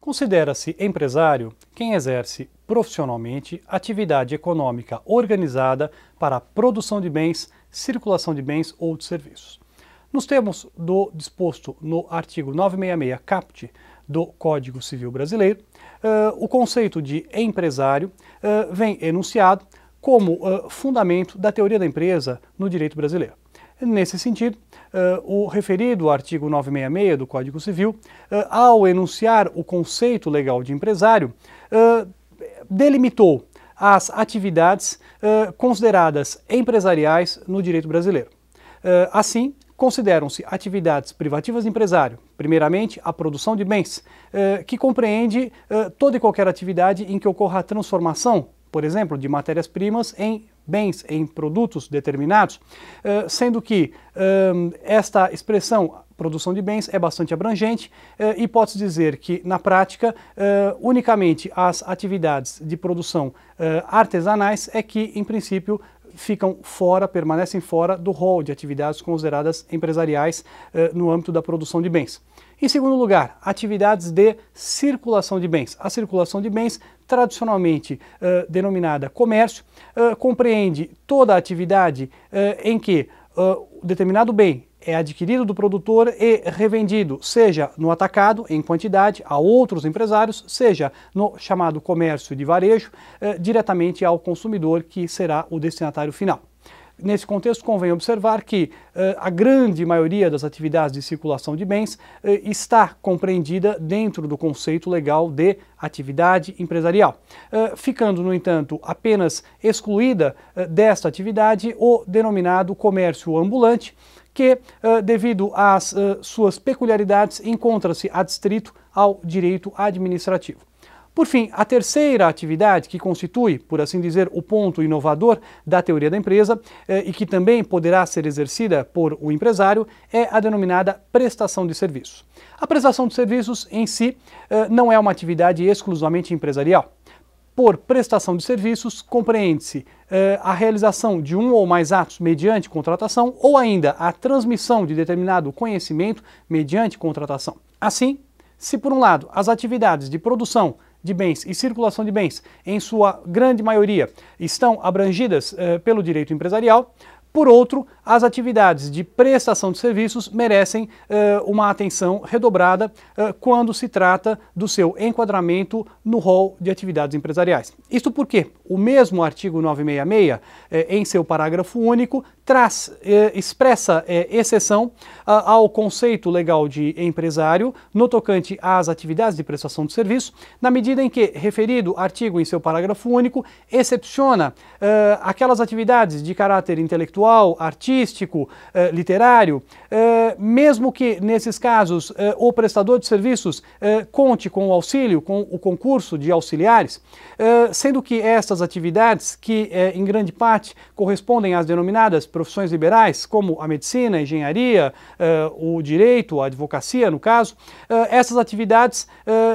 Considera-se empresário quem exerce profissionalmente atividade econômica organizada para a produção de bens, circulação de bens ou de serviços. Nos termos do disposto no artigo 966 caput do Código Civil Brasileiro, o conceito de empresário vem enunciado como fundamento da teoria da empresa no direito brasileiro. Nesse sentido, o referido artigo 966 do Código Civil, ao enunciar o conceito legal de empresário, delimitou as atividades consideradas empresariais no direito brasileiro. Assim, consideram-se atividades privativas de empresário, primeiramente, a produção de bens, que compreende toda e qualquer atividade em que ocorra a transformação, por exemplo, de matérias-primas em bens, em produtos determinados, sendo que esta expressão produção de bens é bastante abrangente e pode-se dizer que, na prática, unicamente as atividades de produção artesanais é que, em princípio, permanecem fora do rol de atividades consideradas empresariais no âmbito da produção de bens. Em segundo lugar, atividades de circulação de bens. A circulação de bens, tradicionalmente denominada comércio, compreende toda a atividade em que determinado bem é adquirido do produtor e revendido, seja no atacado, em quantidade, a outros empresários, seja no chamado comércio de varejo, diretamente ao consumidor, que será o destinatário final. Nesse contexto, convém observar que a grande maioria das atividades de circulação de bens está compreendida dentro do conceito legal de atividade empresarial, ficando, no entanto, apenas excluída desta atividade o denominado comércio ambulante, que, devido às suas peculiaridades, encontra-se adstrito ao direito administrativo. Por fim, a terceira atividade, que constitui, por assim dizer, o ponto inovador da teoria da empresa e que também poderá ser exercida por o empresário, é a denominada prestação de serviços. A prestação de serviços em si não é uma atividade exclusivamente empresarial. Por prestação de serviços, compreende-se a realização de um ou mais atos mediante contratação ou ainda a transmissão de determinado conhecimento mediante contratação. Assim, se por um lado as atividades de produção de bens e circulação de bens, em sua grande maioria, estão abrangidas pelo direito empresarial, por outro, as atividades de prestação de serviços merecem uma atenção redobrada quando se trata do seu enquadramento no rol de atividades empresariais. Isto porque o mesmo artigo 966, em seu parágrafo único, expressa exceção ao conceito legal de empresário no tocante às atividades de prestação de serviço, na medida em que, referido artigo em seu parágrafo único, excepciona aquelas atividades de caráter intelectual, artístico, literário, mesmo que nesses casos o prestador de serviços conte com o auxílio, com o concurso de auxiliares, sendo que estas atividades, que em grande parte correspondem às denominadas profissões liberais, como a medicina, a engenharia, o direito, a advocacia, no caso, essas atividades,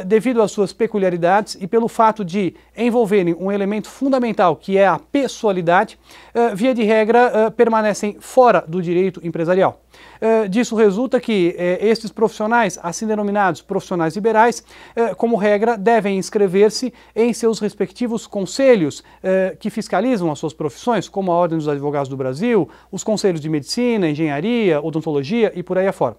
devido às suas peculiaridades e pelo fato de envolverem um elemento fundamental, que é a pessoalidade, via de regra, permanecem fora do direito empresarial. Disso resulta que estes profissionais, assim denominados profissionais liberais, como regra, devem inscrever-se em seus respectivos conselhos que fiscalizam as suas profissões, como a Ordem dos Advogados do Brasil, os conselhos de medicina, engenharia, odontologia e por aí afora.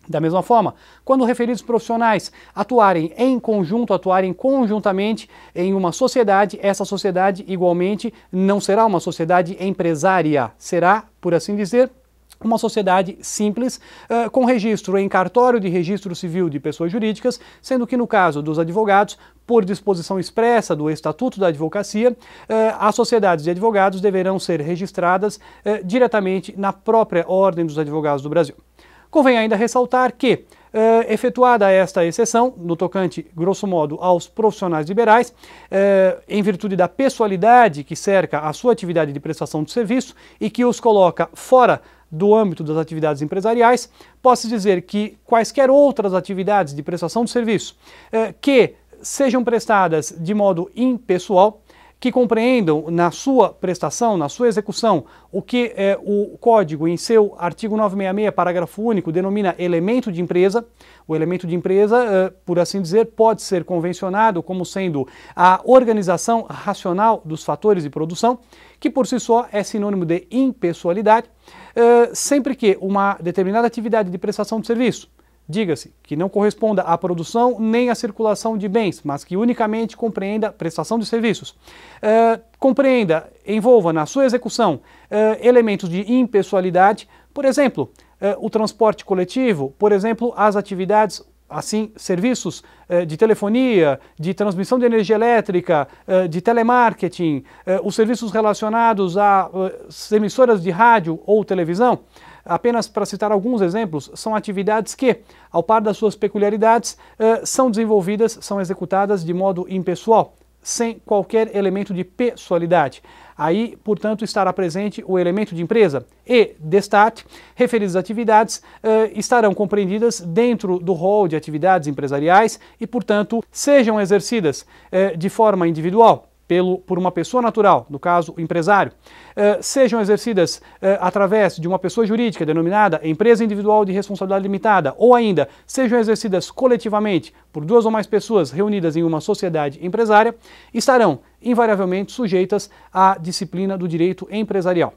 Da mesma forma, quando referidos profissionais atuarem em conjunto, atuarem conjuntamente em uma sociedade, essa sociedade igualmente não será uma sociedade empresária, será, por assim dizer, uma sociedade simples, com registro em cartório de registro civil de pessoas jurídicas, sendo que no caso dos advogados, por disposição expressa do Estatuto da Advocacia, as sociedades de advogados deverão ser registradas diretamente na própria Ordem dos Advogados do Brasil. Convém ainda ressaltar que, efetuada esta exceção, no tocante, grosso modo, aos profissionais liberais, em virtude da pessoalidade que cerca a sua atividade de prestação de serviço e que os coloca fora do âmbito das atividades empresariais, posso dizer que quaisquer outras atividades de prestação de serviço que sejam prestadas de modo impessoal, que compreendam na sua prestação, na sua execução, o que o Código, em seu artigo 966, parágrafo único, denomina elemento de empresa. O elemento de empresa, por assim dizer, pode ser convencionado como sendo a organização racional dos fatores de produção, que por si só é sinônimo de impessoalidade, sempre que uma determinada atividade de prestação de serviço, diga-se, que não corresponda à produção nem à circulação de bens, mas que unicamente compreenda prestação de serviços, envolva na sua execução elementos de impessoalidade, por exemplo, o transporte coletivo, por exemplo, as atividades, assim, serviços de telefonia, de transmissão de energia elétrica, de telemarketing, os serviços relacionados a emissoras de rádio ou televisão. Apenas para citar alguns exemplos, são atividades que, ao par das suas peculiaridades, são desenvolvidas, são executadas de modo impessoal, sem qualquer elemento de pessoalidade. Aí, portanto, estará presente o elemento de empresa e, destaque, referidas atividades estarão compreendidas dentro do rol de atividades empresariais e, portanto, sejam exercidas de forma individual, por uma pessoa natural, no caso o empresário, sejam exercidas através de uma pessoa jurídica denominada empresa individual de responsabilidade limitada, ou ainda sejam exercidas coletivamente por duas ou mais pessoas reunidas em uma sociedade empresária, estarão invariavelmente sujeitas à disciplina do direito empresarial.